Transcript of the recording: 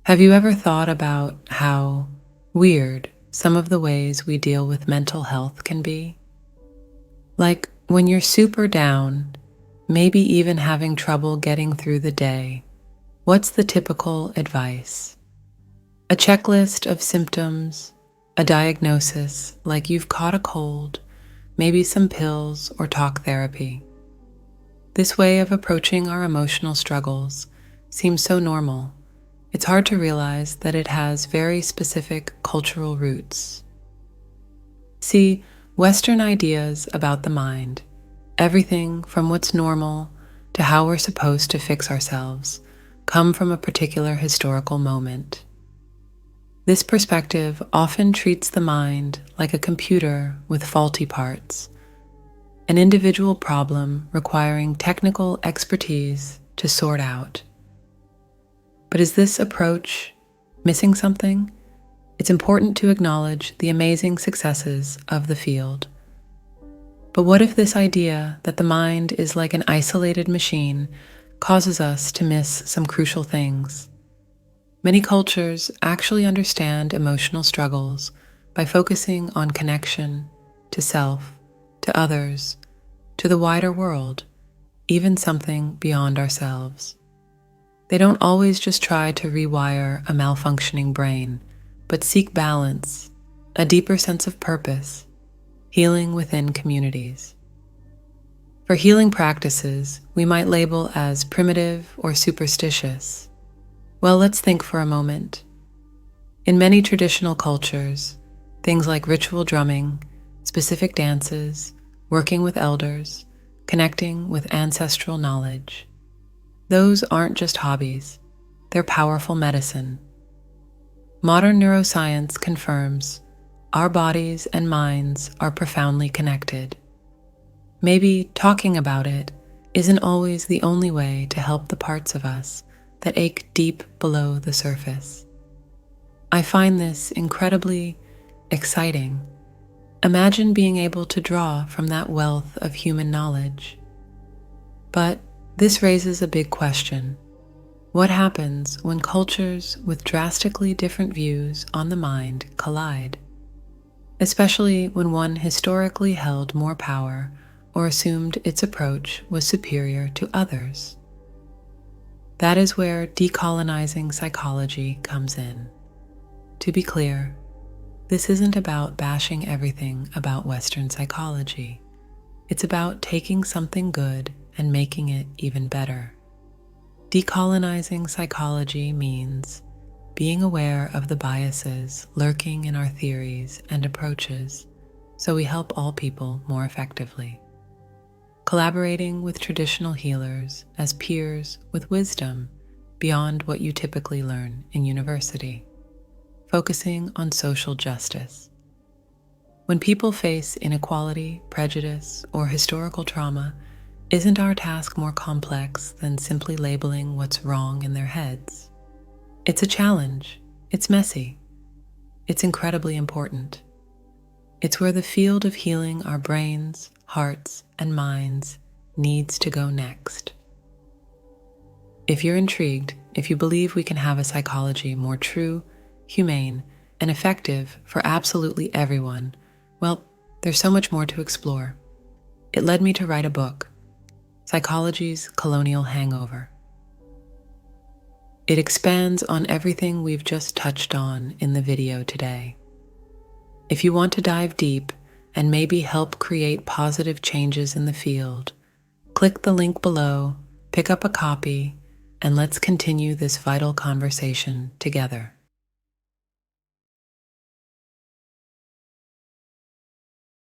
Have you ever thought about how weird some of the ways we deal with mental health can be? Like when you're super down, maybe even having trouble getting through the day, what's the typical advice? A checklist of symptoms, a diagnosis like you've caught a cold, maybe some pills or talk therapy. This way of approaching our emotional struggles seems so normal. It's hard to realize that it has very specific cultural roots. See, Western ideas about the mind, everything from what's normal to how we're supposed to fix ourselves, come from a particular historical moment. This perspective often treats the mind like a computer with faulty parts, an individual problem requiring technical expertise to sort out. But is this approach missing something? It's important to acknowledge the amazing successes of the field. But what if this idea that the mind is like an isolated machine causes us to miss some crucial things? Many cultures actually understand emotional struggles by focusing on connection to self, to others, to the wider world, even something beyond ourselves. They don't always just try to rewire a malfunctioning brain, but seek balance, a deeper sense of purpose, healing within communities. For healing practices, we might label as primitive or superstitious. Well, let's think for a moment. In many traditional cultures, things like ritual drumming, specific dances, working with elders, connecting with ancestral knowledge, those aren't just hobbies, they're powerful medicine. Modern neuroscience confirms our bodies and minds are profoundly connected. Maybe talking about it isn't always the only way to help the parts of us that ache deep below the surface. I find this incredibly exciting. Imagine being able to draw from that wealth of human knowledge. But this raises a big question. What happens when cultures with drastically different views on the mind collide? Especially when one historically held more power or assumed its approach was superior to others. That is where decolonizing psychology comes in. To be clear, this isn't about bashing everything about Western psychology. It's about taking something good and making it even better. Decolonizing psychology means being aware of the biases lurking in our theories and approaches so we help all people more effectively. Collaborating with traditional healers as peers with wisdom beyond what you typically learn in university. Focusing on social justice. When people face inequality, prejudice, or historical trauma, isn't our task more complex than simply labeling what's wrong in their heads? It's a challenge. It's messy. It's incredibly important. It's where the field of healing our brains, hearts, and minds needs to go next. If you're intrigued, if you believe we can have a psychology more true, humane, and effective for absolutely everyone, well, there's so much more to explore. It led me to write a book, Psychology's Colonial Hangover. It expands on everything we've just touched on in the video today. If you want to dive deep and maybe help create positive changes in the field, click the link below, pick up a copy, and let's continue this vital conversation together.